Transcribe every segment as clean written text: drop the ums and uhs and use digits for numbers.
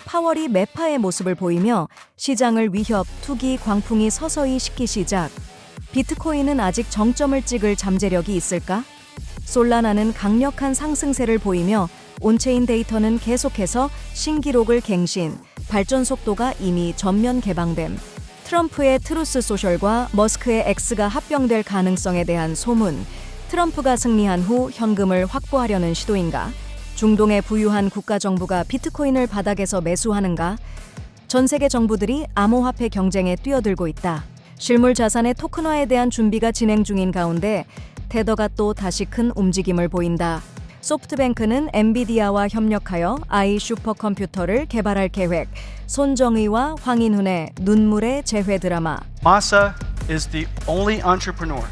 파월이 매파의 모습을 보이며 시장을 위협, 투기, 광풍이 서서히 식기 시작. 비트코인은 아직 정점을 찍을 잠재력이 있을까? 솔라나는 강력한 상승세를 보이며 온체인 데이터는 계속해서 신기록을 갱신, 발전 속도가 이미 전면 개방됨. 트럼프의 트루스 소셜과 머스크의 X가 합병될 가능성에 대한 소문, 트럼프가 승리한 후 현금을 확보하려는 시도인가? 중동의 부유한 국가정부가 비트코인을 바닥에서 매수하는가? 전 세계 정부들이 암호화폐 경쟁에 뛰어들고 있다. 실물 자산의 토큰화에 대한 준비가 진행 중인 가운데 테더가 또 다시 큰 움직임을 보인다. 소프트뱅크는 엔비디아와 협력하여 AI 슈퍼컴퓨터를 개발할 계획, 손정의와 황인훈의 눈물의 재회 드라마. Masa is the only entrepreneur.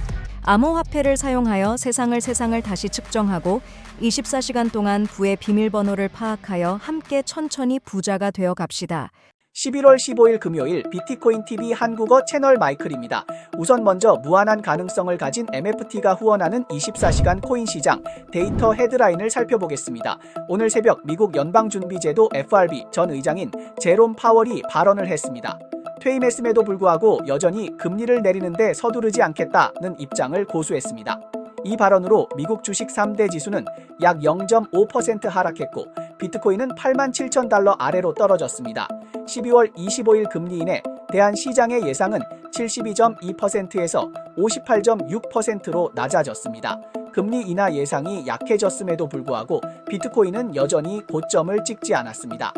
암호화폐를 사용하여 세상을 다시 측정하고 24시간 동안 부의 비밀번호를 파악하여 함께 천천히 부자가 되어 갑시다. 11월 15일 금요일 비트코인TV 한국어 채널 마이클입니다. 우선 먼저 무한한 가능성을 가진 MFT가 후원하는 24시간 코인 시장 데이터 헤드라인을 살펴보겠습니다. 오늘 새벽 미국 연방준비제도 FRB 전 의장인 제롬 파월이 발언을 했습니다. 퇴임했음에도 불구하고 여전히 금리를 내리는데 서두르지 않겠다는 입장을 고수했습니다. 이 발언으로 미국 주식 3대 지수는 약 0.5% 하락했고 비트코인은 87,000달러 아래로 떨어졌습니다. 12월 25일 금리 인해 대한 시장의 예상은 72.2%에서 58.6%로 낮아졌습니다. 금리 인하 예상이 약해졌음에도 불구하고 비트코인은 여전히 고점을 찍지 않았습니다.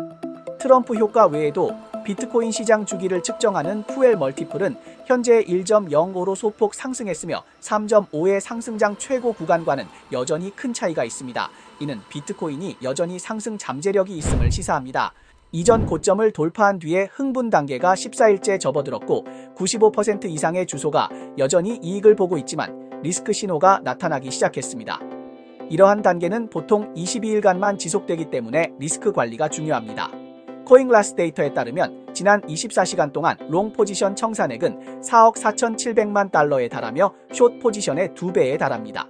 트럼프 효과 외에도 비트코인 시장 주기를 측정하는 푸엘 멀티플은 현재 1.05로 소폭 상승했으며 3.5의 상승장 최고 구간과는 여전히 큰 차이가 있습니다. 이는 비트코인이 여전히 상승 잠재력이 있음을 시사합니다. 이전 고점을 돌파한 뒤에 흥분 단계가 14일째 접어들었고 95% 이상의 주소가 여전히 이익을 보고 있지만 리스크 신호가 나타나기 시작했습니다. 이러한 단계는 보통 22일간만 지속되기 때문에 리스크 관리가 중요합니다. 코인글라스 데이터에 따르면 지난 24시간 동안 롱 포지션 청산액은 4억 4,700만 달러에 달하며 숏 포지션의 2배에 달합니다.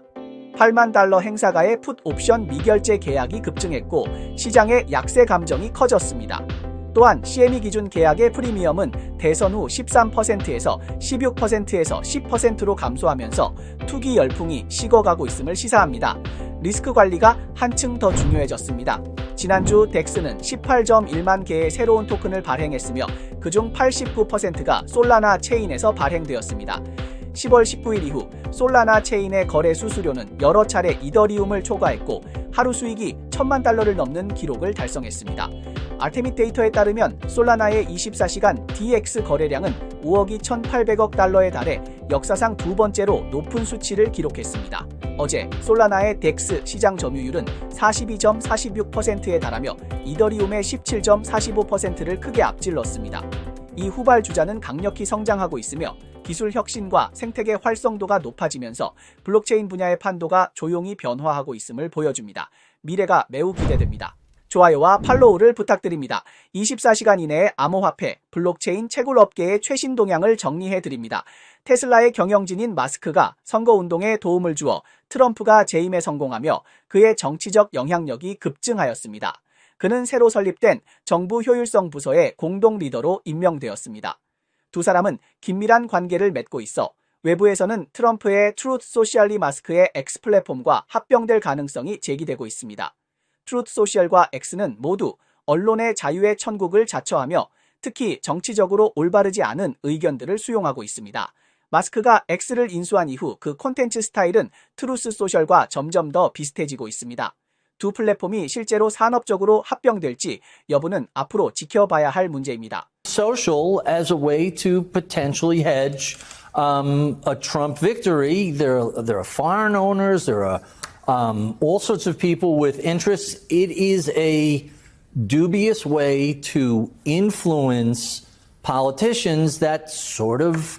8만 달러 행사가의 풋 옵션 미결제 계약이 급증했고 시장의 약세 감정이 커졌습니다. 또한 CME 기준 계약의 프리미엄은 대선 후 13%에서 16%에서 10%로 감소하면서 투기 열풍이 식어가고 있음을 시사합니다. 리스크 관리가 한층 더 중요해졌습니다. 지난주 덱스는 18.1만 개의 새로운 토큰을 발행했으며 그중 89%가 솔라나 체인에서 발행되었습니다. 10월 19일 이후 솔라나 체인의 거래 수수료는 여러 차례 이더리움을 초과했고 하루 수익이 1,000만 달러를 넘는 기록을 달성했습니다. 아르테밋 데이터에 따르면 솔라나의 24시간 DX 거래량은 5억이 1,800억 달러에 달해 역사상 두 번째로 높은 수치를 기록했습니다. 어제 솔라나의 덱스 시장 점유율은 42.46%에 달하며 이더리움의 17.45%를 크게 앞질렀습니다. 이 후발 주자는 강력히 성장하고 있으며 기술 혁신과 생태계 활성도가 높아지면서 블록체인 분야의 판도가 조용히 변화하고 있음을 보여줍니다. 미래가 매우 기대됩니다. 좋아요와 팔로우를 부탁드립니다. 24시간 이내에 암호화폐, 블록체인 채굴 업계의 최신 동향을 정리해드립니다. 테슬라의 경영진인 마스크가 선거운동에 도움을 주어 트럼프가 재임에 성공하며 그의 정치적 영향력이 급증하였습니다. 그는 새로 설립된 정부 효율성 부서의 공동 리더로 임명되었습니다. 두 사람은 긴밀한 관계를 맺고 있어 외부에서는 트럼프의 트루스 소셜리 마스크의 X 플랫폼과 합병될 가능성이 제기되고 있습니다. 트루스 소셜과 X는 모두 언론의 자유의 천국을 자처하며 특히 정치적으로 올바르지 않은 의견들을 수용하고 있습니다. 마스크가 X를 인수한 이후 그 콘텐츠 스타일은 트루스 소셜과 점점 더 비슷해지고 있습니다. 두 플랫폼이 실제로 산업적으로 합병될지 여부는 앞으로 지켜봐야 할 문제입니다. Social as a way to potentially hedge a Trump victory. There are foreign owners. There are all sorts of people with interests. It is a dubious way to influence politicians that sort of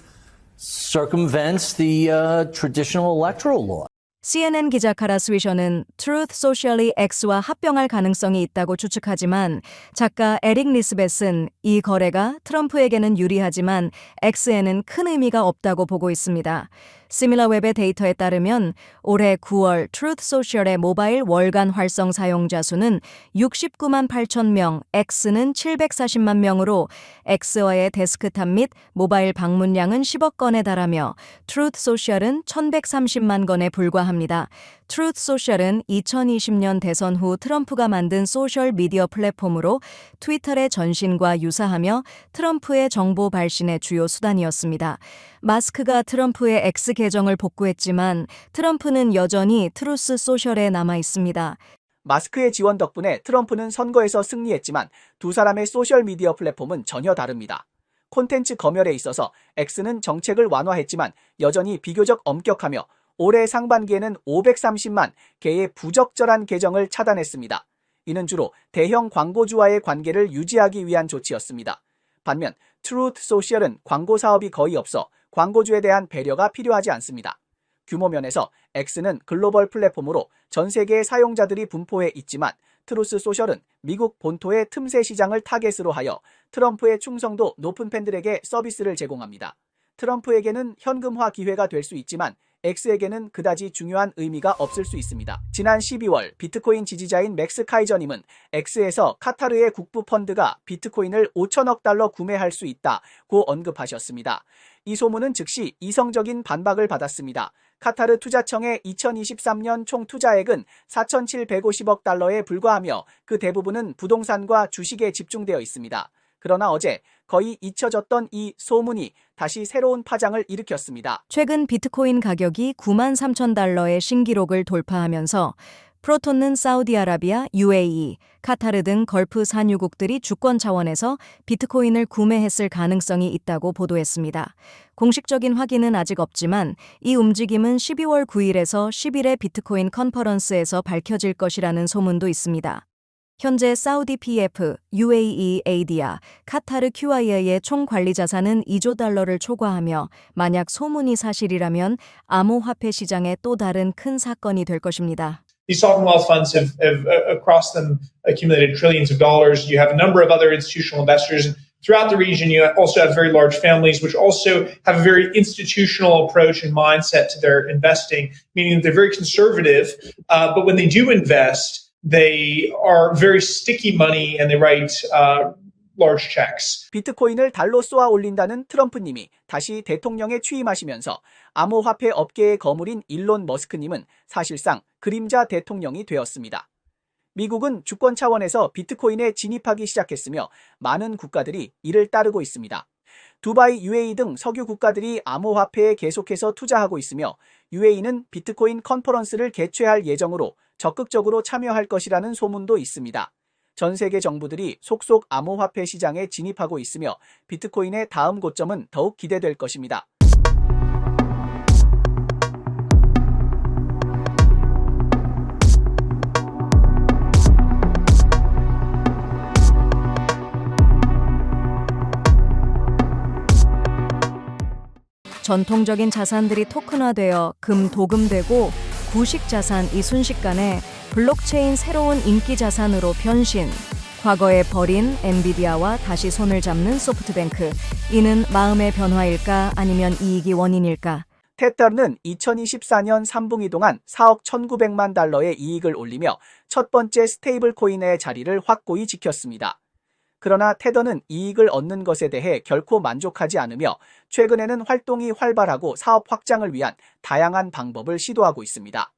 circumvents the traditional electoral law. CNN 기자 카라 스위셔는 트루스 소셜이 X와 합병할 가능성이 있다고 추측하지만 작가 에릭 리스벳은 이 거래가 트럼프에게는 유리하지만 X에는 큰 의미가 없다고 보고 있습니다. 시밀러웹의 데이터에 따르면 올해 9월 트루th 소셜의 모바일 월간 활성 사용자 수는 69만 8천 명, X는 740만 명으로 X와의 데스크탑 및 모바일 방문량은 10억 건에 달하며 트루th 소셜은 1130만 건에 불과합니다. 트루th 소셜은 2020년 대선 후 트럼프가 만든 소셜 미디어 플랫폼으로 트위터의 전신과 유사하며 트럼프의 정보 발신의 주요 수단이었습니다. 마스크가 트럼프의 X 계정을 복구했지만 트럼프는 여전히 트루스 소셜에 남아 있습니다. 마스크의 지원 덕분에 트럼프는 선거에서 승리했지만 두 사람의 소셜미디어 플랫폼은 전혀 다릅니다. 콘텐츠 검열에 있어서 X는 정책을 완화했지만 여전히 비교적 엄격하며 올해 상반기에는 530만 개의 부적절한 계정을 차단했습니다. 이는 주로 대형 광고주와의 관계를 유지하기 위한 조치였습니다. 반면 트루th 소셜은 광고 사업이 거의 없어 광고주에 대한 배려가 필요하지 않습니다. 규모 면에서 X는 글로벌 플랫폼으로 전 세계의 사용자들이 분포해 있지만 트루스 소셜은 미국 본토의 틈새 시장을 타겟으로 하여 트럼프의 충성도 높은 팬들에게 서비스를 제공합니다. 트럼프에게는 현금화 기회가 될 수 있지만 X에게는 그다지 중요한 의미가 없을 수 있습니다. 지난 12월 비트코인 지지자인 맥스 카이저님은 X에서 카타르의 국부 펀드가 비트코인을 5천억 달러 구매할 수 있다고 언급하셨습니다. 이 소문은 즉시 이성적인 반박을 받았습니다. 카타르 투자청의 2023년 총 투자액은 4,750억 달러에 불과하며 그 대부분은 부동산과 주식에 집중되어 있습니다. 그러나 어제 거의 잊혀졌던 이 소문이 다시 새로운 파장을 일으켰습니다. 최근 비트코인 가격이 9만 3천 달러의 신기록을 돌파하면서 프로톤은 사우디아라비아, UAE, 카타르 등 걸프 산유국들이 주권 차원에서 비트코인을 구매했을 가능성이 있다고 보도했습니다. 공식적인 확인은 아직 없지만 이 움직임은 12월 9일에서 10일의 비트코인 컨퍼런스에서 밝혀질 것이라는 소문도 있습니다. 현재 사우디 PF, UAE ADR, 카타르 QIA의 총 관리 자산은 2조 달러를 초과하며 만약 소문이 사실이라면 암호화폐 시장의 또 다른 큰 사건이 될 것입니다. These sovereign wealth funds have across them accumulated trillions of dollars. You have a number of other institutional investors. Throughout the region, you also have very large families, which also have a very institutional approach and mindset to their investing, meaning that they're very conservative. But when they do invest, they are very sticky money and they write large checks. 비트코인을 달로 쏘아 올린다는 트럼프님이 다시 대통령에 취임하시면서 암호화폐 업계의 거물인 일론 머스크님은 사실상 그림자 대통령이 되었습니다. 미국은 주권 차원에서 비트코인에 진입하기 시작했으며 많은 국가들이 이를 따르고 있습니다. 두바이, UAE 등 석유 국가들이 암호화폐에 계속해서 투자하고 있으며 UAE는 비트코인 컨퍼런스를 개최할 예정으로 적극적으로 참여할 것이라는 소문도 있습니다. 전 세계 정부들이 속속 암호화폐 시장에 진입하고 있으며 비트코인의 다음 고점은 더욱 기대될 것입니다. 전통적인 자산들이 토큰화되어 도금되고 구식 자산 이 순식간에 블록체인 새로운 인기 자산으로 변신. 과거에 버린 엔비디아와 다시 손을 잡는 소프트뱅크. 이는 마음의 변화일까 아니면 이익이 원인일까? 테더는 2024년 3분기 동안 4억 1,900만 달러의 이익을 올리며 첫 번째 스테이블 코인의 자리를 확고히 지켰습니다. 그러나 테더는 이익을 얻는 것에 대해 결코 만족하지 않으며 최근에는 활동이 활발하고 사업 확장을 위한 다양한 방법을 시도하고 있습니다.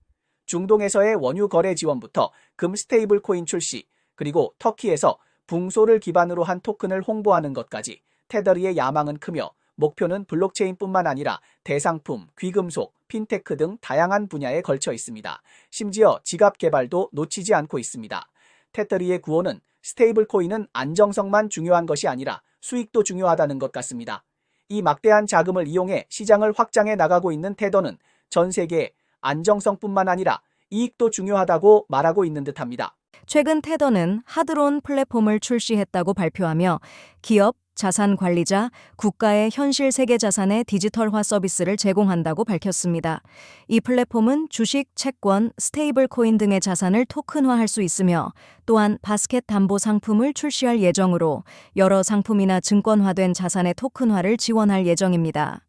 중동에서의 원유 거래 지원부터 금 스테이블 코인 출시, 그리고 터키에서 붕소를 기반으로 한 토큰을 홍보하는 것까지 테더의 야망은 크며 목표는 블록체인뿐만 아니라 대상품, 귀금속, 핀테크 등 다양한 분야에 걸쳐 있습니다. 심지어 지갑 개발도 놓치지 않고 있습니다. 테더의 구호는 스테이블 코인은 안정성만 중요한 것이 아니라 수익도 중요하다는 것 같습니다. 이 막대한 자금을 이용해 시장을 확장해 나가고 있는 테더는 전 세계에 안정성뿐만 아니라 이익도 중요하다고 말하고 있는 듯합니다. 최근 테더는 하드론 플랫폼을 출시했다고 발표하며 기업, 자산 관리자, 국가의 현실 세계 자산의 디지털화 서비스를 제공한다고 밝혔습니다. 이 플랫폼은 주식, 채권, 스테이블 코인 등의 자산을 토큰화할 수 있으며 또한 바스켓 담보 상품을 출시할 예정으로 여러 상품이나 증권화된 자산의 토큰화를 지원할 예정입니다.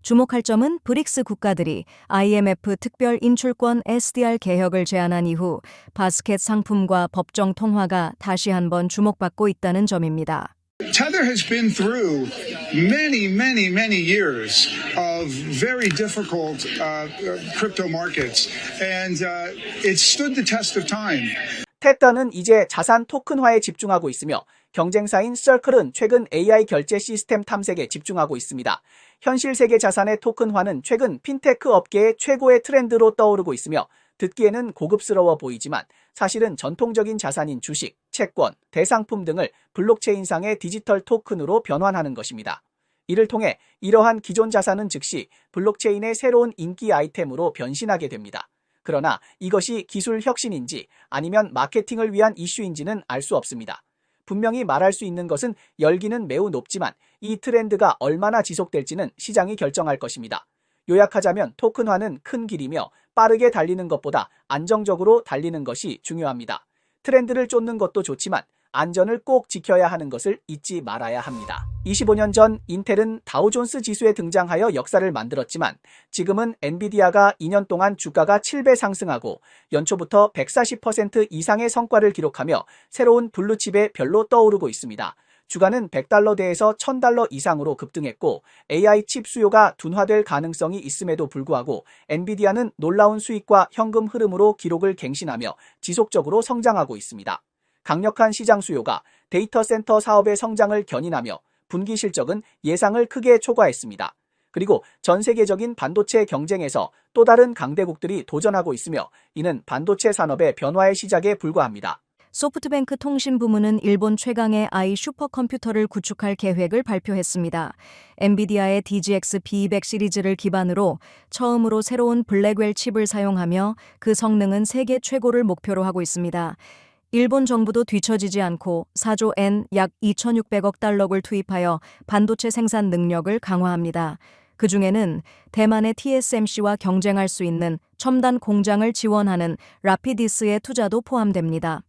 주목할 점은 브릭스 국가들이 IMF 특별 인출권 SDR 개혁을 제안한 이후 바스켓 상품과 법정 통화가 다시 한번 주목받고 있다는 점입니다. Tether has been through many years of very difficult crypto markets, and it stood the test of time. 테더는 이제 자산 토큰화에 집중하고 있으며 경쟁사인 서클은 최근 AI 결제 시스템 탐색에 집중하고 있습니다. 현실 세계 자산의 토큰화는 최근 핀테크 업계의 최고의 트렌드로 떠오르고 있으며 듣기에는 고급스러워 보이지만 사실은 전통적인 자산인 주식, 채권, 대상품 등을 블록체인상의 디지털 토큰으로 변환하는 것입니다. 이를 통해 이러한 기존 자산은 즉시 블록체인의 새로운 인기 아이템으로 변신하게 됩니다. 그러나 이것이 기술 혁신인지 아니면 마케팅을 위한 이슈인지는 알 수 없습니다. 분명히 말할 수 있는 것은 열기는 매우 높지만 이 트렌드가 얼마나 지속될지는 시장이 결정할 것입니다. 요약하자면 토큰화는 큰 길이며 빠르게 달리는 것보다 안정적으로 달리는 것이 중요합니다. 트렌드를 쫓는 것도 좋지만 안전을 꼭 지켜야 하는 것을 잊지 말아야 합니다. 25년 전 인텔은 다우존스 지수에 등장하여 역사를 만들었지만 지금은 엔비디아가 2년 동안 주가가 7배 상승하고 연초부터 140% 이상의 성과를 기록하며 새로운 블루칩의 별로 떠오르고 있습니다. 주가는 $100대에서 $1000 이상으로 급등했고 AI 칩 수요가 둔화될 가능성이 있음에도 불구하고 엔비디아는 놀라운 수익과 현금 흐름으로 기록을 갱신하며 지속적으로 성장하고 있습니다. 강력한 시장 수요가 데이터 센터 사업의 성장을 견인하며 분기 실적은 예상을 크게 초과했습니다. 그리고 전 세계적인 반도체 경쟁에서 또 다른 강대국들이 도전하고 있으며 이는 반도체 산업의 변화의 시작에 불과합니다. 소프트뱅크 통신부문은 일본 최강의 AI 슈퍼컴퓨터를 구축할 계획을 발표했습니다. 엔비디아의 DGX B200 시리즈를 기반으로 처음으로 새로운 블랙웰 칩을 사용하며 그 성능은 세계 최고를 목표로 하고 있습니다. 일본 정부도 뒤처지지 않고 4조 엔 약 2,600억 달러를 투입하여 반도체 생산 능력을 강화합니다. 그 중에는 대만의 TSMC와 경쟁할 수 있는 첨단 공장을 지원하는 라피디스의 투자도 포함됩니다.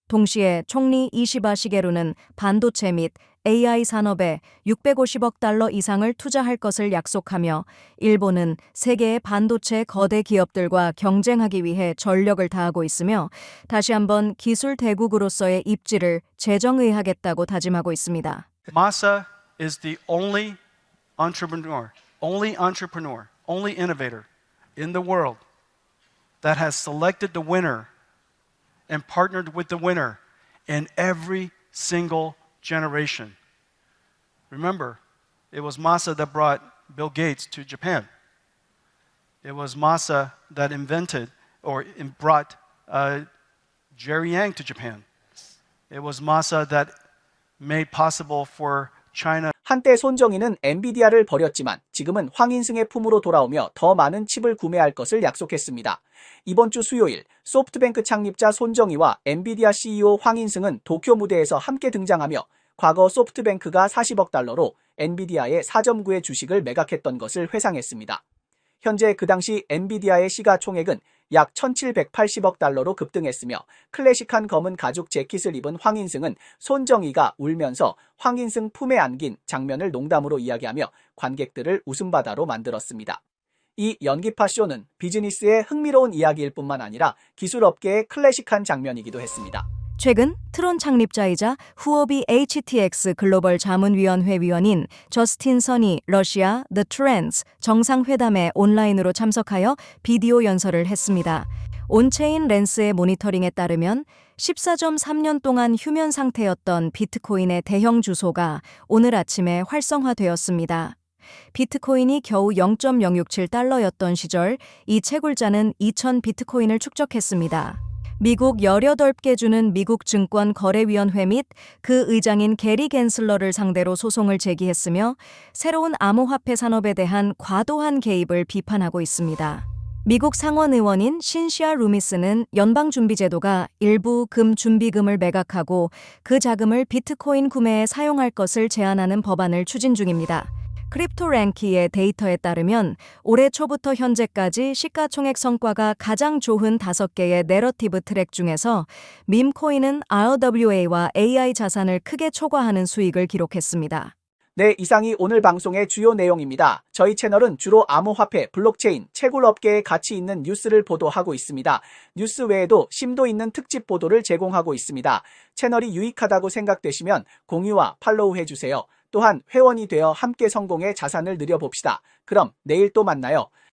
동시에 총리 이시바 시게루는 반도체 및 AI 산업에 650억 달러 이상을 투자할 것을 약속하며 일본은 세계의 반도체 거대 기업들과 경쟁하기 위해 전력을 다하고 있으며 다시 한번 기술 대국으로서의 입지를 재정의하겠다고 다짐하고 있습니다. Masa is the only entrepreneur, only innovator in the world that has selected the winner and partnered with the winner in every single generation. Remember, it was Masa that brought Bill Gates to Japan. It was Masa that invented or brought Jerry Yang to Japan. It was Masa that made possible for China. 한때 손정희는 엔비디아를 버렸지만 지금은 황인승의 품으로 돌아오며 더 많은 칩을 구매할 것을 약속했습니다. 이번 주 수요일 소프트뱅크 창립자 손정희와 엔비디아 CEO 황인승은 도쿄 무대에서 함께 등장하며 과거 소프트뱅크가 40억 달러로 엔비디아의 4.9의 주식을 매각했던 것을 회상했습니다. 현재 그 당시 엔비디아의 시가총액은 약 1,780억 달러로 급등했으며 클래식한 검은 가죽 재킷을 입은 황인승은 손정희가 울면서 황인승 품에 안긴 장면을 농담으로 이야기하며 관객들을 웃음바다로 만들었습니다. 이 연기파 쇼는 비즈니스의 흥미로운 이야기일 뿐만 아니라 기술업계의 클래식한 장면이기도 했습니다. 최근 트론 창립자이자 후오비 HTX 글로벌 자문위원회 위원인 저스틴 선이 러시아 The Trends 정상회담에 온라인으로 참석하여 비디오 연설을 했습니다. 온체인 렌스의 모니터링에 따르면 14.3년 동안 휴면 상태였던 비트코인의 대형 주소가 오늘 아침에 활성화되었습니다. 비트코인이 겨우 0.067달러였던 시절 이 채굴자는 2,000 비트코인을 축적했습니다. 미국 18개 주는 미국 증권거래위원회 및 그 의장인 게리 갠슬러를 상대로 소송을 제기했으며 새로운 암호화폐 산업에 대한 과도한 개입을 비판하고 있습니다. 미국 상원 의원인 신시아 루미스는 연방준비제도가 일부 준비금을 매각하고 그 자금을 비트코인 구매에 사용할 것을 제한하는 법안을 추진 중입니다. 크립토랭키의 데이터에 따르면 올해 초부터 현재까지 시가총액 성과가 가장 좋은 5개의 내러티브 트랙 중에서 밈코인은 RWA와 AI 자산을 크게 초과하는 수익을 기록했습니다. 네, 이상이 오늘 방송의 주요 내용입니다. 저희 채널은 주로 암호화폐, 블록체인, 채굴 업계에 가치 있는 뉴스를 보도하고 있습니다. 뉴스 외에도 심도 있는 특집 보도를 제공하고 있습니다. 채널이 유익하다고 생각되시면 공유와 팔로우 해주세요. 또한 회원이 되어 함께 성공의 자산을 늘려봅시다. 그럼 내일 또 만나요.